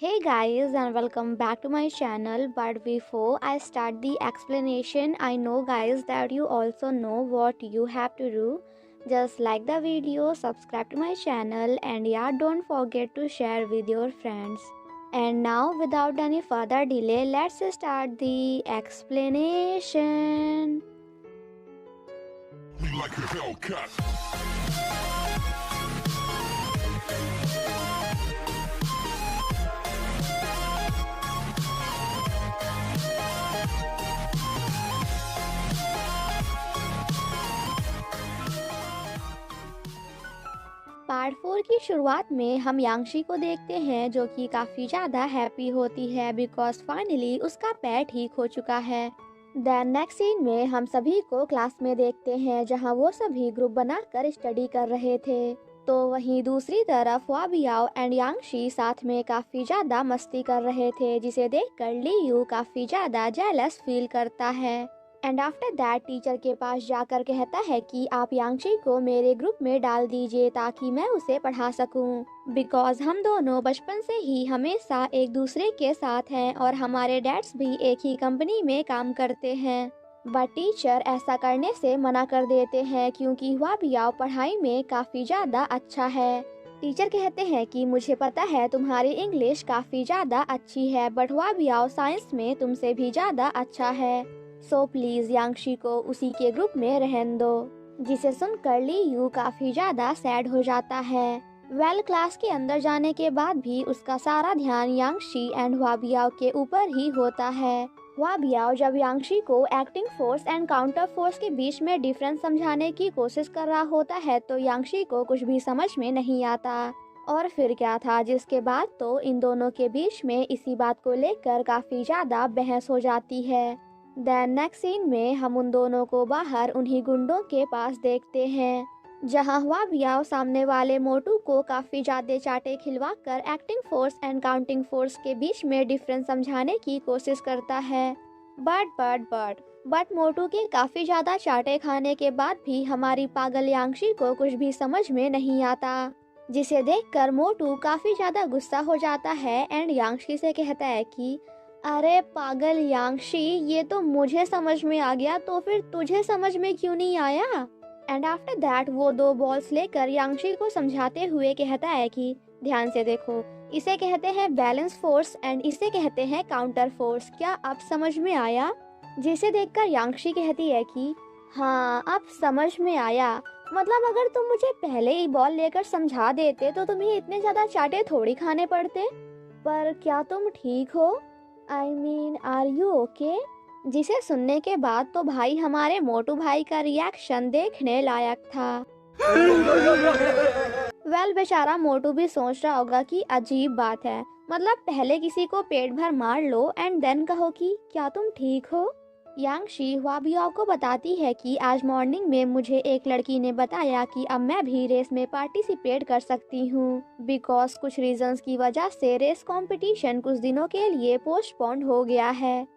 Hey guys and welcome back to my channel, but before I start the explanation, I know guys that you also know what you have to do. Just like the video, subscribe to my channel, and yeah, don't forget to share with your friends. And now without any further delay, let's start the explanation. We like a Hellcat. Part 4 की शुरुआत में हम यांगशी को देखते हैं जो कि काफ़ी ज़्यादा हैप्पी होती है बिकॉज फाइनली उसका पैर ठीक हो चुका है। देन नेक्स्ट सीन में हम सभी को क्लास में देखते हैं जहां वो सभी ग्रुप बनाकर स्टडी कर रहे थे। तो वहीं दूसरी तरफ हुआ बियाओ एंड यांगशी साथ में काफ़ी ज़्यादा मस्ती कर रहे थे जिसे देखकर ली यू काफ़ी ज़्यादा जेलस फील करता है। एंड आफ्टर दैट टीचर के पास जाकर कहता है कि आप यांगशी को मेरे ग्रुप में डाल दीजिए ताकि मैं उसे पढ़ा सकूं बिकॉज हम दोनों बचपन से ही हमेशा एक दूसरे के साथ हैं और हमारे डैड्स भी एक ही कंपनी में काम करते हैं। बट टीचर ऐसा करने से मना कर देते हैं क्योंकि हुआ बियाओ पढ़ाई में काफ़ी ज़्यादा अच्छा है। टीचर कहते हैं कि मुझे पता है तुम्हारी इंग्लिश काफ़ी ज़्यादा अच्छी है बट हुआ बियाओ साइंस में तुमसे भी ज़्यादा अच्छा है, सो प्लीज यांगशी को उसी के ग्रुप में रहने दो। जिसे सुनकर ली यू काफी ज्यादा सैड हो जाता है। क्लास के अंदर जाने के बाद भी उसका सारा ध्यान यांगशी एंड हुआबियाओ के ऊपर ही होता है। हुआबियाओ जब यांगशी को acting force and counter force के बीच में डिफरेंस समझाने की कोशिश कर रहा होता है तो यांगशी को कुछ भी समझ में नहीं आता। और फिर क्या था जिसके बाद तो इन दोनों के बीच में इसी बात को लेकर काफी ज्यादा बहस हो जाती है। देन नेक्स्ट सीन में हम उन दोनों को बाहर उन्हीं गुंडों के पास देखते हैं जहां हुआ बियाओ सामने वाले मोटू को काफी ज्यादा चाटे खिलवा कर acting force and counting force के बीच में डिफरेंस समझाने की कोशिश करता है। बट मोटू के काफी ज्यादा चाटे खाने के बाद भी हमारी पागल यांगशी को कुछ भी समझ में नहीं आता जिसे देखकर मोटू काफी ज्यादा गुस्सा हो जाता है एंड यांगशी से कहता है कि अरे पागल यांगशी, ये तो मुझे समझ में आ गया तो फिर तुझे समझ में क्यों नहीं आया। एंड आफ्टर दैट वो दो बॉल्स लेकर यांगशी को समझाते हुए कहता है कि ध्यान से देखो, इसे कहते हैं बैलेंस फोर्स एंड इसे कहते हैं काउंटर फोर्स, क्या अब समझ में आया। जिसे देखकर यांगशी कहती है कि हाँ अब समझ में आया, मतलब अगर तुम मुझे पहले ही बॉल लेकर समझा देते तो तुम्हें इतने ज्यादा चाटे थोड़ी खाने पड़ते। पर क्या तुम ठीक हो? I mean, are you okay? जिसे सुनने के बाद तो भाई हमारे मोटू भाई का रिएक्शन देखने लायक था। बेचारा मोटू भी सोच रहा होगा कि अजीब बात है, मतलब पहले किसी को पेट भर मार लो एंड देन कहो कि क्या तुम ठीक हो। यांगशी हुआबियाओ को बताती है कि आज मॉर्निंग में मुझे एक लड़की ने बताया कि अब मैं भी रेस में पार्टिसिपेट कर सकती हूँ बिकॉज कुछ रीजंस की वजह से रेस कंपटीशन कुछ दिनों के लिए पोस्टपोन्ड हो गया है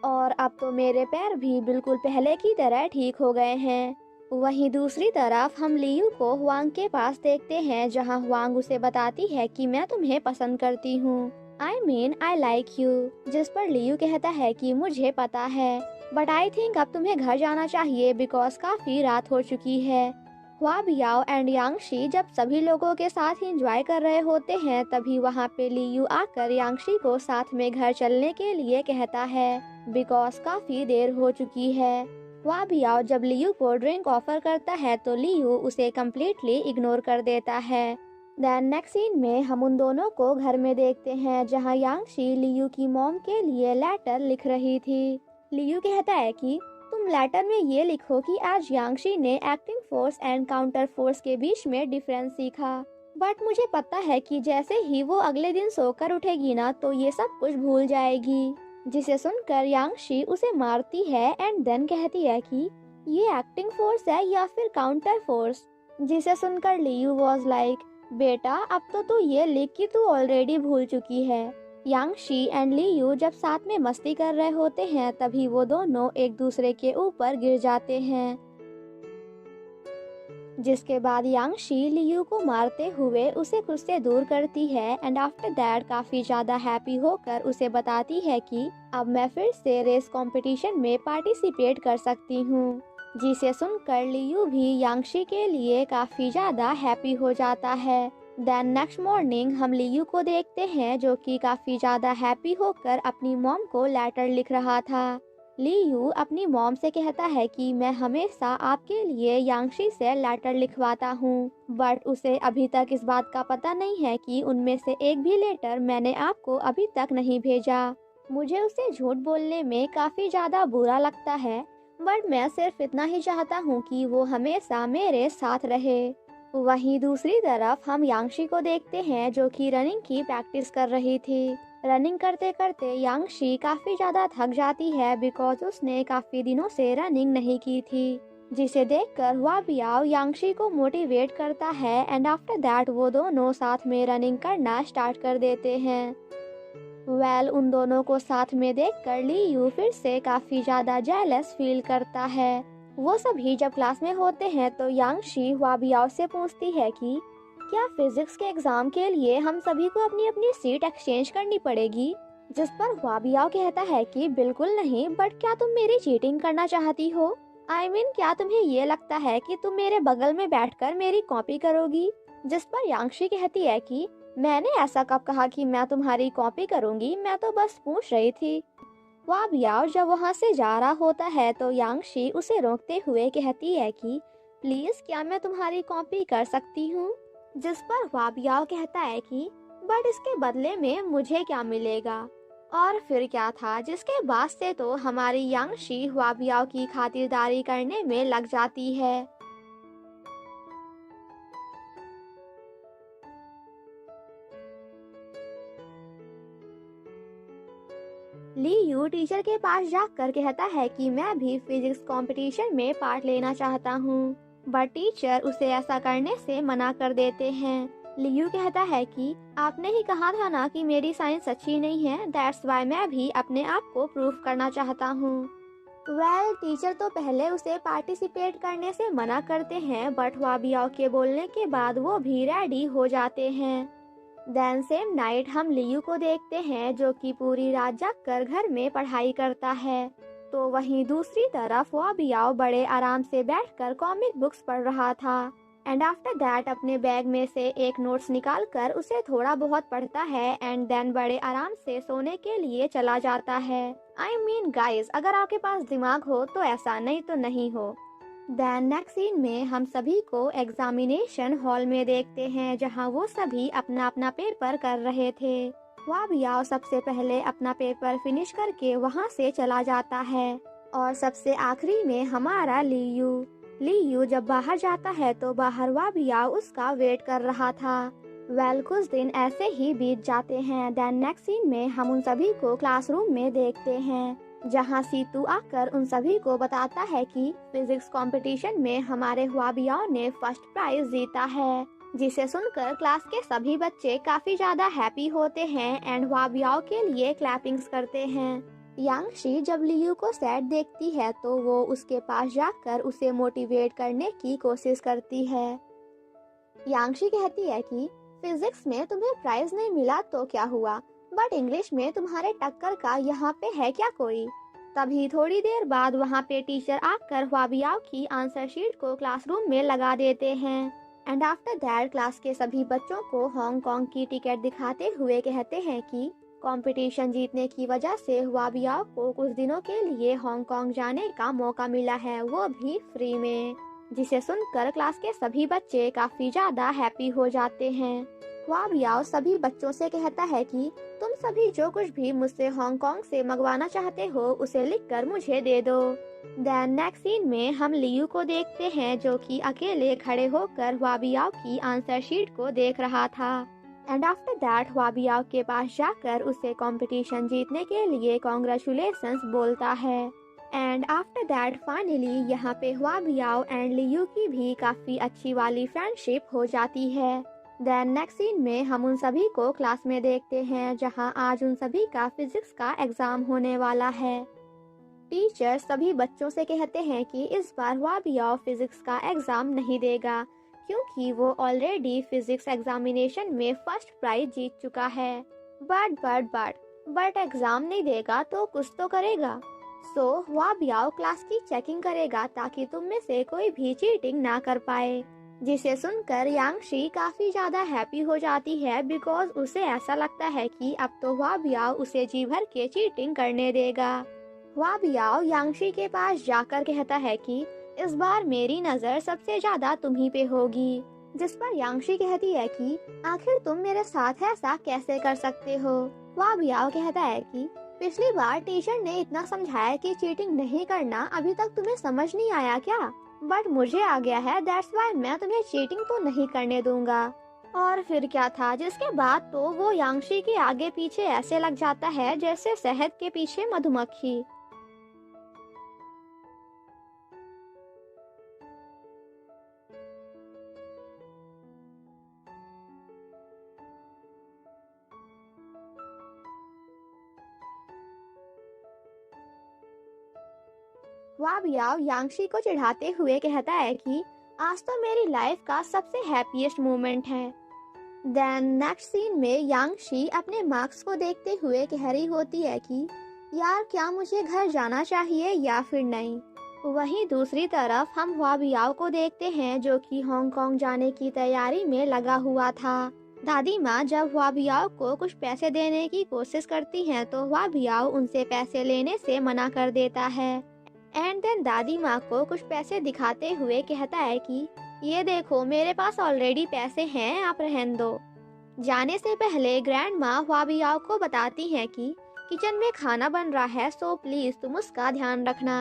और अब तो मेरे पैर भी बिल्कुल पहले की तरह ठीक हो गए हैं। वहीं दूसरी तरफ हम लियू को हुआंग के पास देखते हैं जहाँ हुआंग उसे बताती है कि मैं तुम्हें पसंद करती हूँ, I like you। जिस पर लियू कहता है कि मुझे पता है बट आई थिंक अब तुम्हें घर जाना चाहिए बिकॉज काफी रात हो चुकी है। हुआ बियाओ एंड यांगशी जब सभी लोगों के साथ एंजॉय कर रहे होते हैं तभी वहाँ पे लियू आकर यांगशी को साथ में घर चलने के लिए कहता है बिकॉज काफी देर हो चुकी है। हुआ बियाओ जब लियू को ड्रिंक ऑफर करता है तो लियू उसे कम्प्लीटली इग्नोर कर देता है। देन नेक्स्ट सीन में हम उन दोनों को घर में देखते हैं जहां यांगशी लियू की मॉम के लिए लेटर लिख रही थी। लियू कहता है कि तुम लेटर में ये लिखो कि आज यांगशी ने acting force and counter force के बीच में डिफरेंस सीखा बट मुझे पता है कि जैसे ही वो अगले दिन सोकर उठेगी ना तो ये सब कुछ भूल जाएगी। जिसे सुनकर यांगशी उसे मारती है एंड देन कहती है कि ये एक्टिंग फोर्स है या फिर काउंटर फोर्स। जिसे सुनकर लियू वॉज लाइक बेटा अब तो तू ये लिख कि तू ऑलरेडी भूल चुकी है। यांगशी एंड लियू जब साथ में मस्ती कर रहे होते हैं तभी वो दोनों एक दूसरे के ऊपर गिर जाते हैं। जिसके बाद यांगशी लियू को मारते हुए उसे खुद से दूर करती है एंड आफ्टर दैट काफी ज्यादा हैप्पी होकर उसे बताती है कि अब मैं फिर से रेस कंपटीशन में पार्टिसिपेट कर सकती हूँ। जिसे सुनकर लियू भी यांगशी के लिए काफी ज्यादा हैप्पी हो जाता है। देन नेक्स्ट मॉर्निंग हम लियू को देखते हैं जो कि काफी ज्यादा हैप्पी होकर अपनी मॉम को लेटर लिख रहा था। लियू अपनी मॉम से कहता है कि मैं हमेशा आपके लिए यांगशी से लेटर लिखवाता हूँ, बट उसे अभी तक इस बात का पता नहीं है कि उनमें से एक भी लेटर मैंने आपको अभी तक नहीं भेजा। मुझे उसे झूठ बोलने में काफी ज्यादा बुरा लगता है, बट मैं सिर्फ इतना ही चाहता हूँ कि वो हमेशा मेरे साथ रहे। वहीं दूसरी तरफ हम यांगशी को देखते हैं जो कि रनिंग की प्रैक्टिस कर रही थी। रनिंग करते करते यांगशी काफी ज्यादा थक जाती है बिकॉज उसने काफी दिनों से रनिंग नहीं की थी। जिसे देखकर हुआ बियाओ यांगशी को मोटिवेट करता है एंड आफ्टर दैट वो दोनों साथ में रनिंग करना स्टार्ट कर देते हैं। उन दोनों को साथ में देखकर लियू फिर से काफी ज्यादा जेलस फील करता है। वो सभी जब क्लास में होते हैं तो यांगशी हुआ बियाओ से पूछती है कि क्या फिजिक्स के एग्जाम के लिए हम सभी को अपनी अपनी सीट एक्सचेंज करनी पड़ेगी। जिस पर हुआबियाओ कहता है कि बिल्कुल नहीं, बट क्या तुम मेरी चीटिंग करना चाहती हो? क्या तुम्हें ये लगता है कि तुम मेरे बगल में बैठकर मेरी कॉपी करोगी? जिस पर यांगशी कहती है कि मैंने ऐसा कब कहा कि मैं तुम्हारी कॉपी करूंगी, मैं तो बस पूछ रही थी। हुआबियाओ जब वहाँ से जा रहा होता है तो यांगशी उसे रोकते हुए कहती है कि प्लीज क्या मैं तुम्हारी कॉपी कर सकती हूँ। जिस पर हुआबियाओ कहता है कि बट इसके बदले में मुझे क्या मिलेगा। और फिर क्या था जिसके बाद से तो हमारी यांगशी हुआबियाओ की खातिरदारी करने में लग जाती है। लियू टीचर के पास जाकर कहता है कि मैं भी फिजिक्स कंपटीशन में पार्ट लेना चाहता हूँ, बट टीचर उसे ऐसा करने से मना कर देते हैं। लियू कहता है कि आपने ही कहा था ना कि मेरी साइंस अच्छी नहीं है, दैट्स वाई मैं भी अपने आप को प्रूफ करना चाहता हूँ। टीचर तो पहले उसे पार्टिसिपेट करने से मना करते हैं, बट हुआबियाओ के बोलने के बाद वो भी रेडी हो जाते हैं। देन सेम नाइट हम लियू को देखते हैं जो कि पूरी रात जागकर घर में पढ़ाई करता है। तो वहीं दूसरी तरफ हुआबियाओ बड़े आराम से बैठकर कॉमिक बुक्स पढ़ रहा था एंड आफ्टर दैट अपने बैग में से एक नोट्स निकालकर उसे थोड़ा बहुत पढ़ता है एंड देन बड़े आराम से सोने के लिए चला जाता है। गाइस, अगर आपके पास दिमाग हो तो ऐसा, नहीं तो नहीं हो। देन नेक्स्ट सीन में हम सभी को एग्जामिनेशन हॉल में देखते हैं जहां वो सभी अपना अपना पेपर कर रहे थे। हुआबियाओ सबसे पहले अपना पेपर फिनिश करके वहां से चला जाता है और सबसे आखिरी में हमारा लियू जब बाहर जाता है तो बाहर हुआबियाओ उसका वेट कर रहा था। कुछ दिन ऐसे ही बीत जाते हैं। देन नेक्स्ट सीन में हम उन सभी को क्लासरूम में देखते हैं जहां सीतू आकर उन सभी को बताता है कि फिजिक्स कंपटीशन में हमारे हुआबियाओ ने फर्स्ट प्राइज जीता है। जिसे सुनकर क्लास के सभी बच्चे काफी ज्यादा हैप्पी होते हैं एंड हुआबियाओ के लिए क्लैपिंग्स करते हैं। यांगशी जब लियू को सैड देखती है तो वो उसके पास जाकर उसे मोटिवेट करने की कोशिश करती है। यांगशी कहती है कि फिजिक्स में तुम्हें प्राइज नहीं मिला तो क्या हुआ, बट इंग्लिश में तुम्हारे टक्कर का यहाँ पे है क्या कोई। तभी थोड़ी देर बाद वहाँ पे टीचर आकर हुआबियाओ की आंसर शीट को क्लासरूम में लगा देते हैं एंड आफ्टर दैट क्लास के सभी बच्चों को हांगकांग की टिकट दिखाते हुए कहते हैं कि कंपटीशन जीतने की वजह से हुआबियाओ को कुछ दिनों के लिए हांगकांग जाने का मौका मिला है, वो भी फ्री में। जिसे सुनकर क्लास के सभी बच्चे काफी ज्यादा हैप्पी हो जाते हैं। हुआबियाओ सभी बच्चों से कहता है कि तुम सभी जो कुछ भी मुझसे हांगकांग से मंगवाना चाहते हो उसे लिखकर मुझे दे दो। देन नेक्स्ट सीन में हम लियू को देखते हैं जो कि अकेले खड़े होकर हुआबियाओ की आंसर शीट को देख रहा था एंड आफ्टर दैट हुआबियाओ के पास जाकर उसे कंपटीशन जीतने के लिए कॉन्ग्रेचुलेशंस बोलता है एंड आफ्टर दैट फाइनली यहाँ पे हुआबियाओ एंड लियू की भी काफी अच्छी वाली फ्रेंडशिप हो जाती है। देन नेक्स्ट सीन में हम उन सभी को क्लास में देखते हैं जहां आज उन सभी का फिजिक्स का एग्जाम होने वाला है। टीचर सभी बच्चों से कहते हैं कि इस बार हुआबियाओ फिजिक्स का एग्जाम नहीं देगा क्योंकि वो ऑलरेडी फिजिक्स एग्जामिनेशन में फर्स्ट प्राइज जीत चुका है। बट एग्जाम नहीं देगा तो कुछ तो करेगा। सो हुआबियाओ क्लास की चेकिंग करेगा ताकि तुम में से कोई भी चीटिंग ना कर पाए। जिसे सुनकर यांगशी काफी ज्यादा हैप्पी हो जाती है बिकॉज उसे ऐसा लगता है कि अब तो हुआबियाओ उसे जी भर के चीटिंग करने देगा। हुआबियाओ यांगशी के पास जाकर कहता है कि इस बार मेरी नजर सबसे ज्यादा तुम ही पे होगी। जिस पर यांगशी कहती है कि आखिर तुम मेरे साथ ऐसा कैसे कर सकते हो। हुआबियाओ कहता है कि पिछली बार टीचर ने इतना समझाया कि चीटिंग नहीं करना, अभी तक तुम्हें समझ नहीं आया क्या? बट मुझे आ गया है, दैट्स व्हाई मैं तुम्हें चीटिंग तो नहीं करने दूंगा। और फिर क्या था, जिसके बाद तो वो यांगशी के आगे पीछे ऐसे लग जाता है जैसे शहद के पीछे मधुमक्खी। हुआबियाओ यांगशी को चिढ़ाते हुए कहता है कि आज तो मेरी लाइफ का सबसे हैप्पीएस्ट मोमेंट है। देन नेक्स्ट सीन में यांगशी अपने मार्क्स को देखते हुए कह रही होती है कि यार क्या मुझे घर जाना चाहिए या फिर नहीं। वहीं दूसरी तरफ हम हुआबियाओ को देखते हैं जो कि हांगकांग जाने की तैयारी में लगा हुआ था। दादी माँ जब हुआबियाओ को कुछ पैसे देने की कोशिश करती हैं तो हुआबियाओ उनसे पैसे लेने से मना कर देता है। एंड देन दादी माँ को कुछ पैसे दिखाते हुए कहता है कि ये देखो मेरे पास ऑलरेडी पैसे हैं, आप रहने दो। जाने से पहले ग्रैंड माँ हुआबियाओ को बताती हैं कि किचन में खाना बन रहा है, सो प्लीज तुम उसका ध्यान रखना।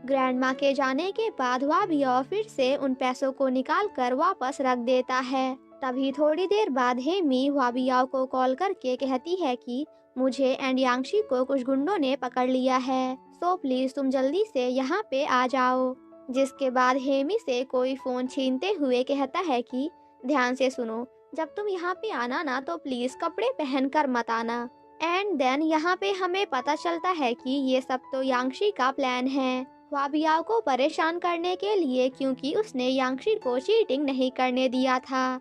ग्रैंड माँ के जाने के बाद हुआबियाओ फिर से उन पैसों को निकाल कर वापस रख देता है। तभी थोड़ी देर बाद हेमी हुआबियाओ को कॉल करके कहती है कि मुझे एंड यांगशी को कुछ गुंडों ने पकड़ लिया है, सो प्लीज तुम जल्दी से यहाँ पे आ जाओ। जिसके बाद हेमी से कोई फोन छीनते हुए कहता है कि ध्यान से सुनो, जब तुम यहाँ पे आना ना तो प्लीज कपड़े पहन कर मत आना। एंड देन यहाँ पे हमें पता चलता है कि ये सब तो यांगशी का प्लान है हुआबियाओ को परेशान करने के लिए, क्योंकि उसने यांगशी को चीटिंग नहीं करने दिया था।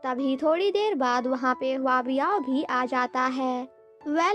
तभी थोड़ी देर बाद वहाँ पे हुआबियाओ भी आ जाता है।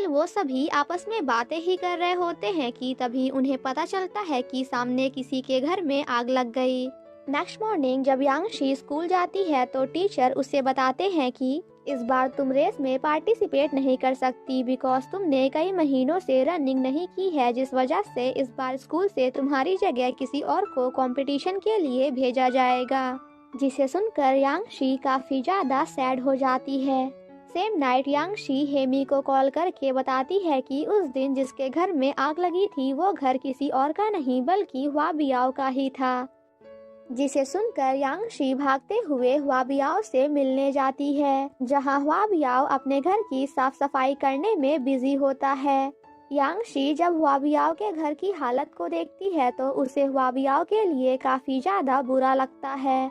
वो सभी आपस में बातें ही कर रहे होते हैं कि तभी उन्हें पता चलता है कि सामने किसी के घर में आग लग गई। नेक्स्ट मॉर्निंग जब यांगशी स्कूल जाती है तो टीचर उसे बताते हैं कि इस बार तुम रेस में पार्टिसिपेट नहीं कर सकती बिकॉज तुमने कई महीनों से रनिंग नहीं की है, जिस वजह से इस बार स्कूल से तुम्हारी जगह किसी और को कंपटीशन के लिए भेजा जाएगा। जिसे सुनकर यांगशी काफी ज्यादा सैड हो जाती है। सेम नाइट यांगशी हेमी को कॉल करके बताती है कि उस दिन जिसके घर में आग लगी थी वो घर किसी और का नहीं बल्कि हुआबियाओ का ही था। जिसे सुनकर यांगशी भागते हुए हुआबियाओ से मिलने जाती है, जहां हुआबियाओ अपने घर की साफ सफाई करने में बिजी होता है। यांगशी जब हुआबियाओ के घर की हालत को देखती है तो उसे हुआबियाओ के लिए काफी ज्यादा बुरा लगता है।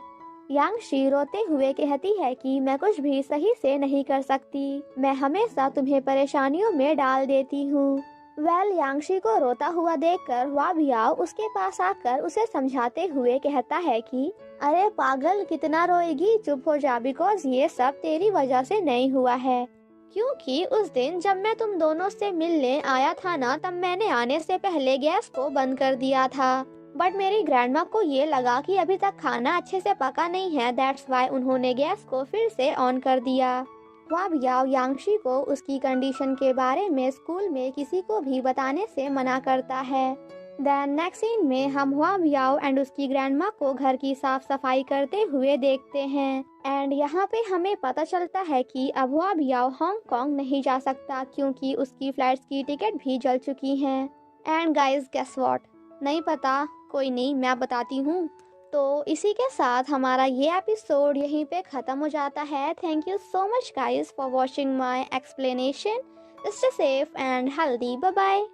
यांगशी रोते हुए कहती है कि मैं कुछ भी सही से नहीं कर सकती, मैं हमेशा तुम्हें परेशानियों में डाल देती हूँ। यांगशी को रोता हुआ देखकर हुआबियाओ उसके पास आकर उसे समझाते हुए कहता है कि अरे पागल, कितना रोएगी, चुप हो जा, बिकॉज ये सब तेरी वजह से नहीं हुआ है। क्योंकि उस दिन जब मैं तुम दोनों से मिलने आया था ना, तब मैंने आने से पहले गैस को बंद कर दिया था, बट मेरी ग्रैंडमा को ये लगा कि अभी तक खाना अच्छे से पका नहीं है, दैट्स वाई उन्होंने गैस को फिर से ऑन कर दिया। हुआबियाओ यांगशी को उसकी कंडीशन के बारे में स्कूल में किसी को भी बताने से मना करता है। देन नेक्स्ट सीन में हम हुआबियाओ एंड उसकी ग्रैंडमा को घर की साफ सफाई करते हुए देखते हैं। एंड यहाँ पे हमें पता चलता है कि अब हुआबियाओ हांगकांग नहीं जा सकता क्योंकि उसकी फ्लाइट्स की टिकट भी जल चुकी हैं। एंड गाइज गेस व्हाट, नहीं पता, कोई नहीं, मैं बताती हूँ। तो इसी के साथ हमारा ये एपिसोड यहीं पे ख़त्म हो जाता है। Thank you so much guys for watching my explanation. Stay safe and healthy, bye bye.